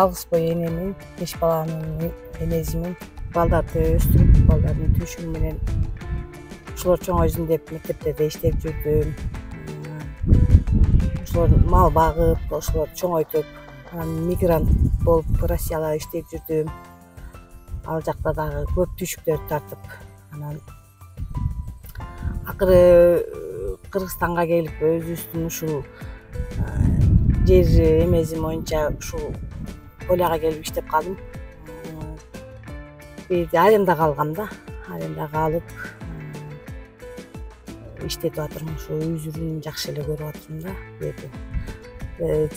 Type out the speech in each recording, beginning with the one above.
жалгыз бой энемин, 5 баланын энесимин. Балдарды өстүрүп, балдардын түшүгү менен ошолор чоңойсун деп мектептерде иштеп жүрдүм. Ошолор мал багып, ошолор чоңойтуп, мигрант болуп Россияда иштеп жүрдүм. Ал жакта дагы көп түшүктөрдү тартып, анан акыры Кыргызстанга келип өзүбүздүн ушул жер эмесим боюнча ушул Полияга келип иштеп калдым. Бирде арендага алгам да, арендага алып иштетип атырмын. Ушу үзүрүн жакшы эле көрүп атырмын да. Бирде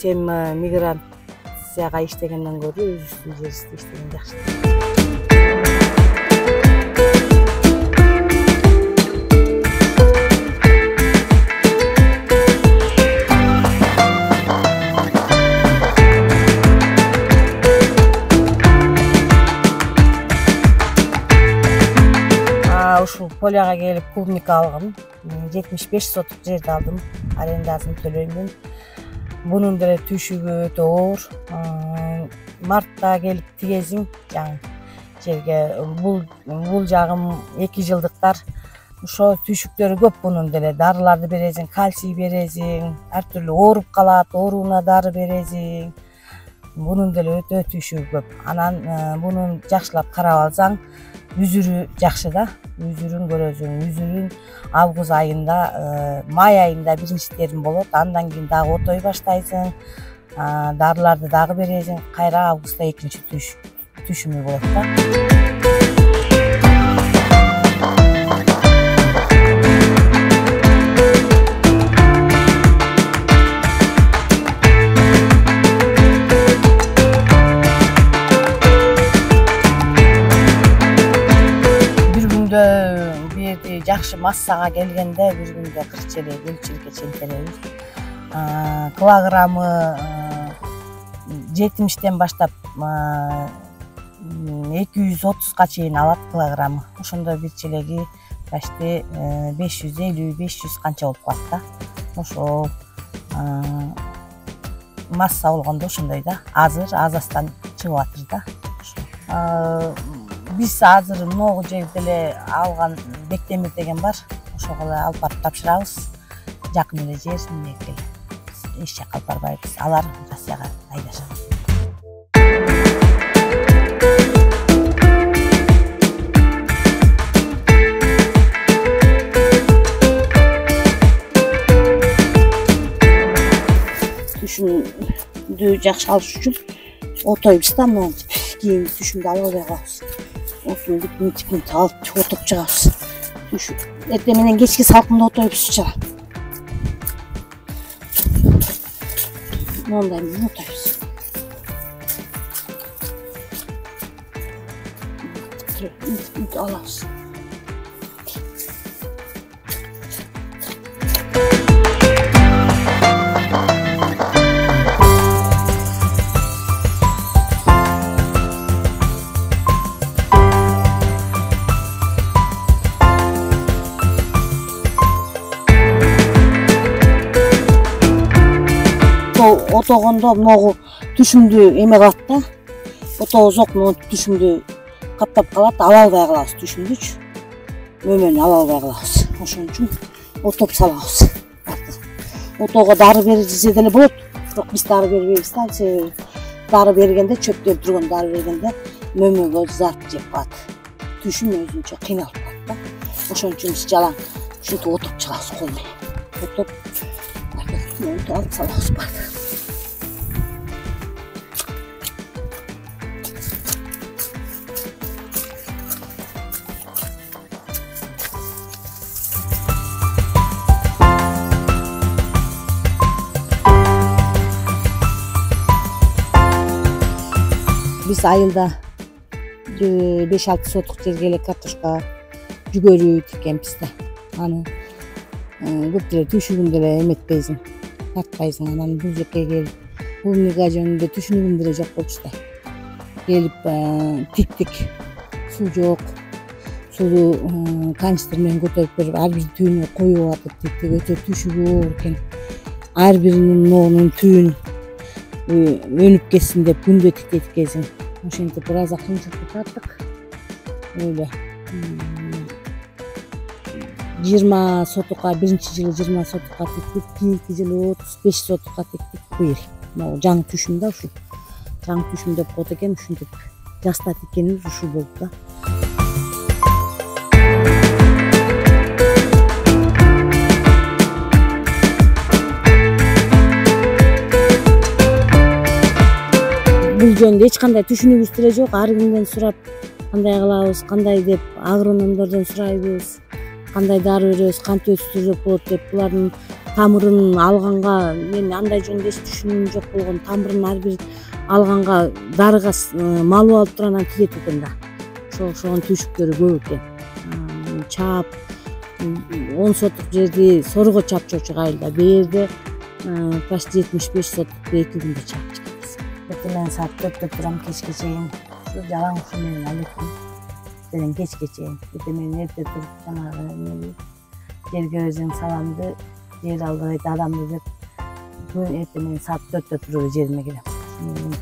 тем миграцияга иштегенден көрө өзүбүздүн жерибизде иштеген жакшы. Ушул Полияга келип клубника алгам. 75 соток жерди алдым. Арендасын төлөймүн. Бунун деле түшүгү өтө оор. Мартта келип тигезиң жаңы жерге. Бул жагым 2 жылдыктар. Ошо түшүктөрү көп бунун деле. Дарыларды бересиң, кальций бересиң, ар түрлүү ооруп калат, ооруна дары бересиң. Бунун деле өтө түшүгү көп. Анан бунун жакшылап карап алсаң, үзүрү жакшы да. Үзүрүн көрөсүң. Үзүрүн август айында, май айында биринчи терим болот. Андан кийин дагы отой баштайсың. Дарыларды дагы бересиң. Кайра августта экинчи түшүмү болот да. Бирди жакшы массага келгенде бир күндө 40 челе, 50 челекке чейин. Килограммы 70тен баштап 230га чейин алат килограммы. Ошондо бир челеги почти 550-500 канча болуп калат да. Ошол масса болгондо ошондой да. Азыр азастан чыгып атыр да. Биз азыр многу жерде эле алган бектемир деген бар. Ошого эле алып барып тапшырабыз. Жакын эле жер, мынекей. Эч жакка алып барбайбыз. Алар Россияга айдашат. Түшүмдү жакшы алыш үчүн отойбуз да, мына кийин түшүмдү алып албай калабыз. Осunu dipini alıp otup çıkarız. Ertemenden geçki salkımda otobüs çıkar. Ondan otobüs. Alamız. Otogондо могу түшүмдү эме кылат да. Отогозок могу түшүмдү каптап калат, ала албай калабыз түшүмдүчү. Мөмөнү ала албай калабыз. Ошон үчүн отоп салабыз. Отого дары берсе деле болот. Бирок биз дары бербейбиз да. Себеби дары бергенде, чөптөр турган дары бергенде мөмөгө зарт жеп калат. Түшүм өзүнчө кыйналып калат да. Ошон үчүн биз жалаң ушинтип отоп чыгабыз кол менен. Отоп алып салабыз барды. Biz айылда 5-6 соток жерге эле картошка, жүгөрү тиккенбиз да. Аны көп деле түшүгүн деле эметпейсиң, тартпайсың. Анан бул жака келип, бул мига жөнүндө түшүнүгүм деле жок болчу да. Келип тиктик, суу жок. Сууну канистр менен көтөрүп берип, ар бир түйүнү коюп атып тиктик, өтө түшүгү оор экен. Ар биринин ногунун түйүн өнüp кетсин деп күндө тикезин. Ошентип бир аз кыйынчылыкты тарттык. Öyle. 20 сотукка биринчи жылы 20 сотукка тиктик, кийинки жылы 35 сотукка тиктик. Быйыл могу жаңы түшүм да ушул. Жаңы түшүм деп коет экен, ушинтип жаста тиккенибиз ушул болуп да. Бул жөнүндө эч кандай түшүнүгүбүз деле жок. Ар кимден сурап кандай кылабыз, кандай деп агрономдордон сурайбыз, кандай дары беребиз, кантип өстүрсөк болот деп. Булардын тамырын алганга мен андай жөнүндө эч түшүнүгүм жок болгон. Тамырын ар бир алганга дарыга малып алып туруп анан тигет экен да. Ошонун түйшүктөрү көп экен. Чап 10 сотук жерди сорго чапчучу айылда. Берде почти 75 сотук 2 күндө чапчы. Мен саат 4-тө турам, кечке чейин жалаң ушу менен алектим. Менен кечке чейин. Мен эрте туруп жанагы жерге өзүң саламды, жер алдырайт адамды деп. Эрте мен саат 4-тө туруп жериме кирем.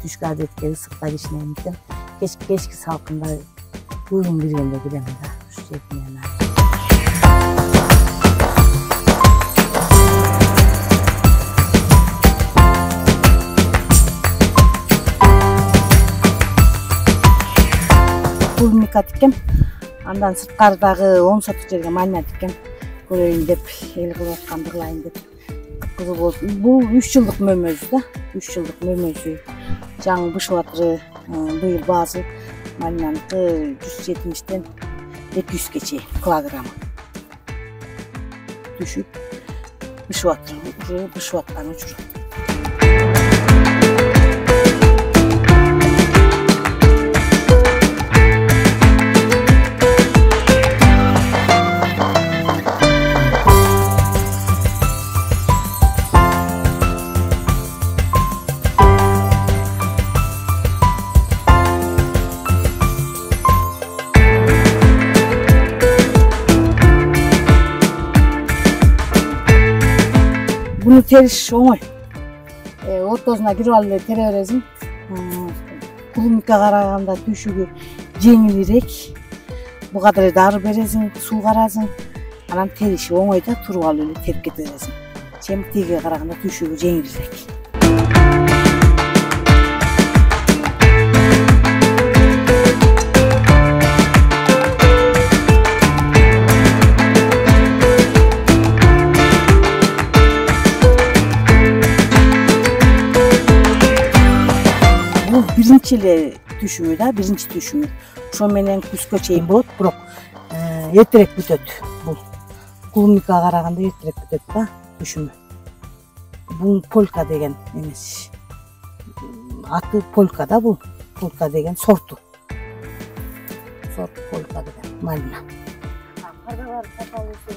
Түшкү адетке ысыкта кичинем экен. Кечки салкында уюм киргенде кирем да. Ушу жериме. Клубника тиккем, андан сырткардагы 10 сотук жерге малина тиккем, көрөйүн деп, эл кылып атканды кылайын деп. Кызык болду. Бул 3 жылдык мөмөсү да, 3 жылдык мөмөсү. Жаңы бышып атыры, быйыл баасы малинаныкы 170-тен 200-ге чейин килограммы. Түшүп бышып атыры, уже бышып аткан учур. Bunu terиш оңой. Ортосуна кирип алып эле тере бересиң. Клубника караганда түшүгү жеңилирээк. Буга деле дары бересиң, суу карасың. Анан териши оңой да, туруп алып эле терип кете бересиң. Чемиктиге караганда түшүгү жеңилирээк. Биринчи эле түшүмү да, биринчи түшүмү. Ошо менен күзгө чейин болот, бирок эртерээк бүтөт бул. Клубникага караганда эртерээк бүтөт да түшүмү. Бул полька деген эмес. Аты полька да бул. Полька деген сорту. Сорт полька деген малина. Кардалар сапалысы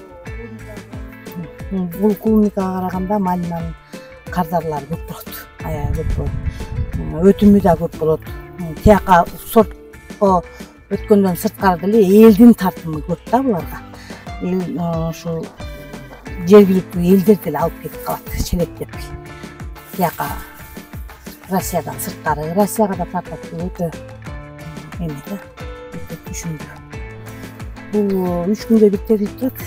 бул клубникага караганда малинанын кардарлары көп болот. Аябай көп болот. Өтүмү да көп болот. Тияка сортко өткөндөн сырткары деле элдин тартымы көп да буларга. Ушу жергиликтүү элдер деле алып кетип калат, челектеп. Тияка Россиядан сырткары, Россияга да тартат өтө эме да, өтө түшүмдүү. Бул 3 күндө биттирип турат.